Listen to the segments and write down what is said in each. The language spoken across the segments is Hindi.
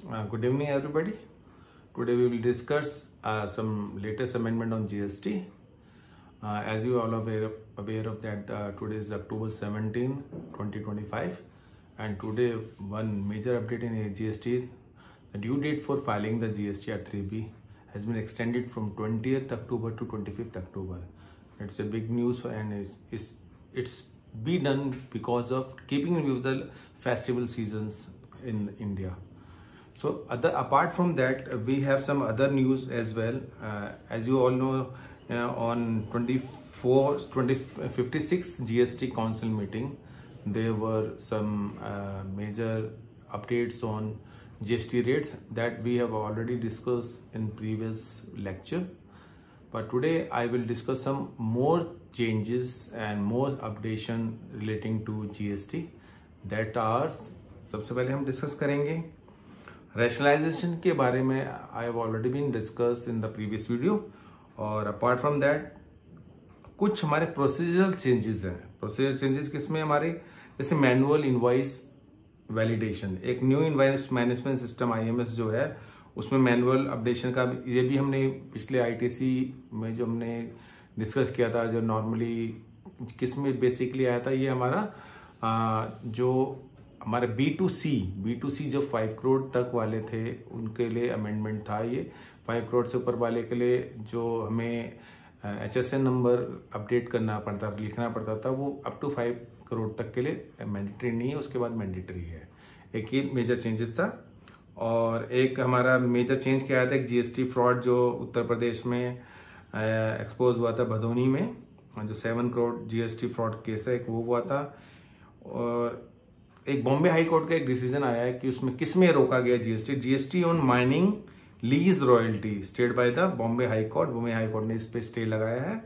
Good evening, everybody. Today we will discuss some latest amendment on GST. As you all are aware of that, today is October 17, 2025, and today one major update in GST is the due date for filing the GST R3B has been extended from 20th October to 25th October. It's a big news, and it's be done because of keeping with the festival seasons in India. So apart from that, we have some other news as well. As you all know, on 56 GST Council meeting, there were some major updates on GST rates that we have already discussed in previous lecture. But today I will discuss some more changes and more updation relating to GST that are, सबसे पहले हम डिस्कस करेंगे रैशनलाइजेशन के बारे में. I have already been discuss in the previous video. और अपार्ट फ्रॉम दैट कुछ हमारे प्रोसीजरल चेंजेस हैं. प्रोसीजरल चेंजेस किसमें हमारे, जैसे मैनुअल इनवॉइस वैलिडेशन, एक new invoice management system IMS जो है उसमें मैनुअल अपडेशन का ये भी हमने पिछले ITC में जो हमने डिस्कस किया था, जो नॉर्मली किसमें बेसिकली आया था, ये हमारा जो हमारे B2C जो 5 करोड़ तक वाले थे उनके लिए अमेंडमेंट था. ये 5 करोड़ से ऊपर वाले के लिए जो हमें HSN नंबर अपडेट करना पड़ता, लिखना पड़ता था, वो अप टू 5 करोड़ तक के लिए मैंडेटरी नहीं है, उसके बाद मैंडेटरी है. एक ये मेजर चेंजेस था. और एक हमारा मेजर चेंज क्या आया था, एक GST फ्रॉड जो उत्तर प्रदेश में एक्सपोज हुआ था भदोनी में, जो 7 करोड़ GST फ्रॉड केस है, एक वो हुआ था. और एक बॉम्बे हाई कोर्ट का एक डिसीजन आया है कि उसमें किसमें रोका गया GST on mining lease royalty state by the Bombay high court. Bombay high court ने इस पे स्टे लगाया है.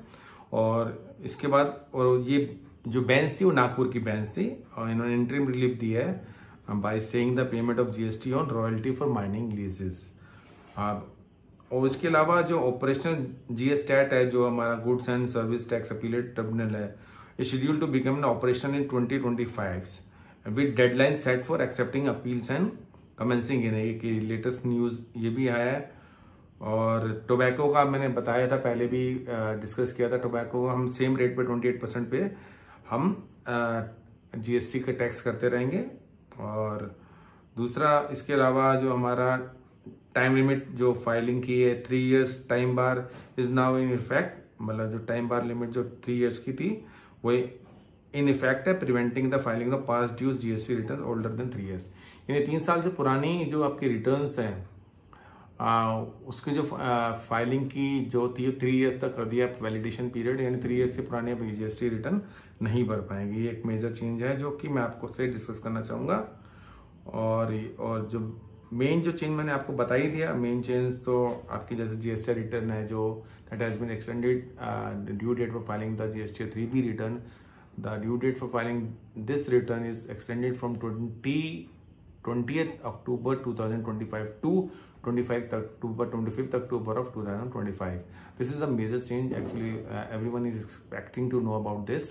और इसके बाद और ये जो बेंच थी वो नागपुर की बेंच थी, और इन्होंने इंटरिम रिलीफ दिया है by staying the payment of GST on royalty for mining leases. और इसके अलावा जो ऑपरेशनल GSTAT है, जो हमारा goods and service tax appellate tribunal है, is scheduled to become operational in 2025 with deadline set for accepting appeals and commencing in. एक लेटेस्ट न्यूज ये भी आया है. और टोबैको का मैंने बताया था, पहले भी डिस्कस किया था. टोबैको हम सेम रेट पे 28% पे हम GST का टैक्स करते रहेंगे. और दूसरा इसके अलावा जो हमारा टाइम लिमिट जो फाइलिंग की है 3 years time bar is now in effect. मतलब जो टाइम बार लिमिट जो 3 years की थी वो इन इफेक्ट है, preventing the filing of past dues GST return older than 3 years. यानी 3 साल से पुरानी जो आपकी रिटर्न्स हैं उसके जो फाइलिंग की जो थी 3 years तक कर दिया वैलिडेशन पीरियड, यानी 3 years से पुराने आप GST रिटर्न नहीं भर पाएंगे. ये एक मेजर चेंज है जो कि मैं आपको से डिस्कस करना चाहूंगा. और जो मेन जो चेंज मैंने आपको बता ही दिया, मेन चेंज तो आपकी जैसे GST रिटर्न है जो that has been extended due date for filing the GST 3B return. The due date for filing this return is extended from 20th October 2025 to 25th October of 2025. This is a major change. Actually, everyone is expecting to know about this.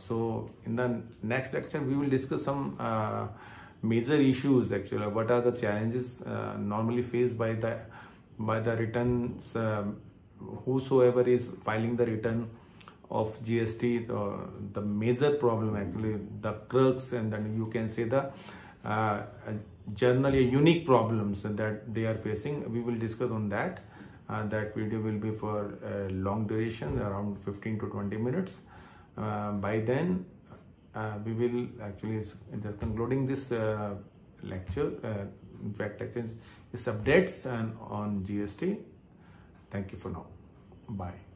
So in the next lecture, we will discuss some major issues. Actually, what are the challenges normally faced by the returns, whosoever is filing the return of GST, the major problem, actually the crux, and then you can say the generally unique problems that they are facing. We will discuss on that. That video will be for a long duration, around 15 to 20 minutes. By then we will actually just concluding this lecture. In fact, lecture is updates and on GST. Thank you for now. Bye.